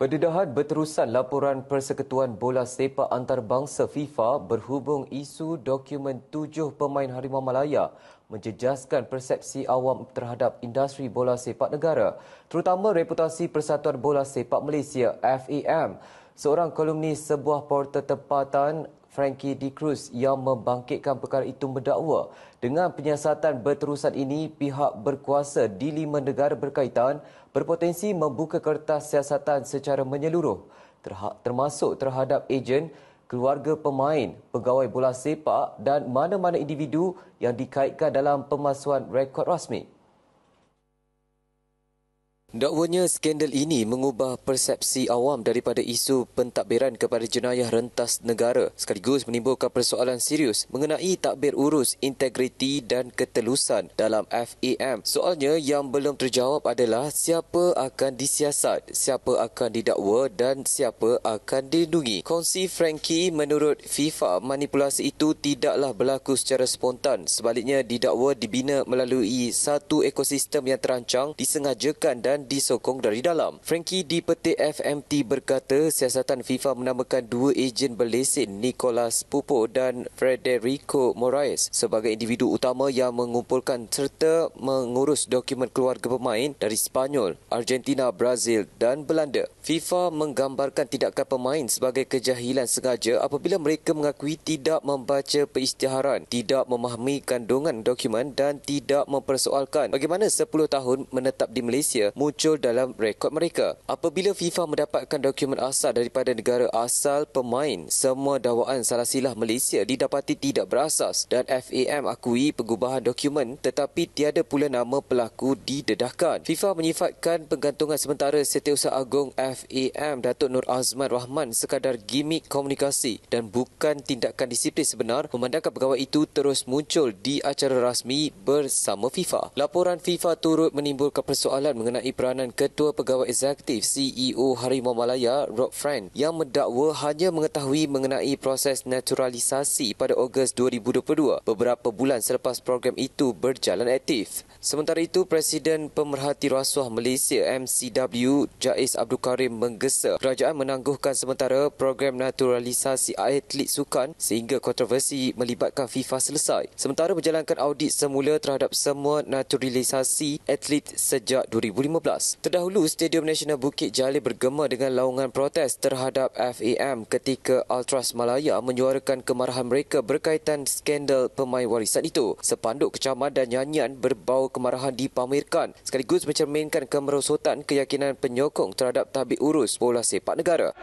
Pendedahan berterusan laporan Persekutuan Bola Sepak Antarabangsa FIFA berhubung isu dokumen 7 pemain Harimau Malaya menjejaskan persepsi awam terhadap industri bola sepak negara, terutama reputasi Persatuan Bola Sepak Malaysia (FAM). Seorang kolumnis sebuah portal tempatan, Frankie De Cruz, yang membangkitkan perkara itu mendakwa dengan penyiasatan berterusan ini pihak berkuasa di 5 negara berkaitan berpotensi membuka kertas siasatan secara menyeluruh termasuk terhadap ejen, keluarga pemain, pegawai bola sepak dan mana-mana individu yang dikaitkan dalam pemalsuan rekod rasmi. Dakwanya skandal ini mengubah persepsi awam daripada isu pentadbiran kepada jenayah rentas negara sekaligus menimbulkan persoalan serius mengenai tadbir urus integriti dan ketelusan dalam FAM. Soalnya yang belum terjawab adalah siapa akan disiasat, siapa akan didakwa dan siapa akan dilindungi. Kongsi Frankie, menurut FIFA, manipulasi itu tidaklah berlaku secara spontan. Sebaliknya, didakwa dibina melalui satu ekosistem yang terancang, disengajakan dan disokong dari dalam. Frankie di petik FMT berkata siasatan FIFA menamakan dua ejen berlesen, Nicolas Pupo dan Federico Moraes, sebagai individu utama yang mengumpulkan serta mengurus dokumen keluarga pemain dari Sepanyol, Argentina, Brazil dan Belanda. FIFA menggambarkan tindakan pemain sebagai kejahilan sengaja apabila mereka mengakui tidak membaca perisytiharan, tidak memahami kandungan dokumen dan tidak mempersoalkan bagaimana 10 tahun menetap di Malaysia muncul dalam rekod mereka. Apabila FIFA mendapatkan dokumen asal daripada negara asal pemain, semua dakwaan salah silah Malaysia didapati tidak berasas dan FAM akui pengubahan dokumen tetapi tiada pula nama pelaku didedahkan. FIFA menyifatkan penggantungan sementara Setiausaha Agung FAM Datuk Nur Azman Rahman sekadar gimik komunikasi dan bukan tindakan disiplin sebenar, memandangkan pegawai itu terus muncul di acara rasmi bersama FIFA. Laporan FIFA turut menimbulkan persoalan mengenai peranan Ketua Pegawai Eksekutif CEO Harimau Malaya, Rob Friend, yang mendakwa hanya mengetahui mengenai proses naturalisasi pada Ogos 2022, beberapa bulan selepas program itu berjalan aktif. Sementara itu, Presiden Pemerhati Rasuah Malaysia MCW Jais Abdul Karim menggesa kerajaan menangguhkan sementara program naturalisasi atlet sukan sehingga kontroversi melibatkan FIFA selesai. Sementara menjalankan audit semula terhadap semua naturalisasi atlet sejak 2015. Terdahulu, Stadium Nasional Bukit Jalil bergema dengan laungan protes terhadap FAM ketika Ultras Malaya menyuarakan kemarahan mereka berkaitan skandal pemain warisan itu. Sepanduk kecaman dan nyanyian berbau kemarahan dipamerkan sekaligus mencerminkan kemerosotan keyakinan penyokong terhadap tadbir urus bola sepak negara.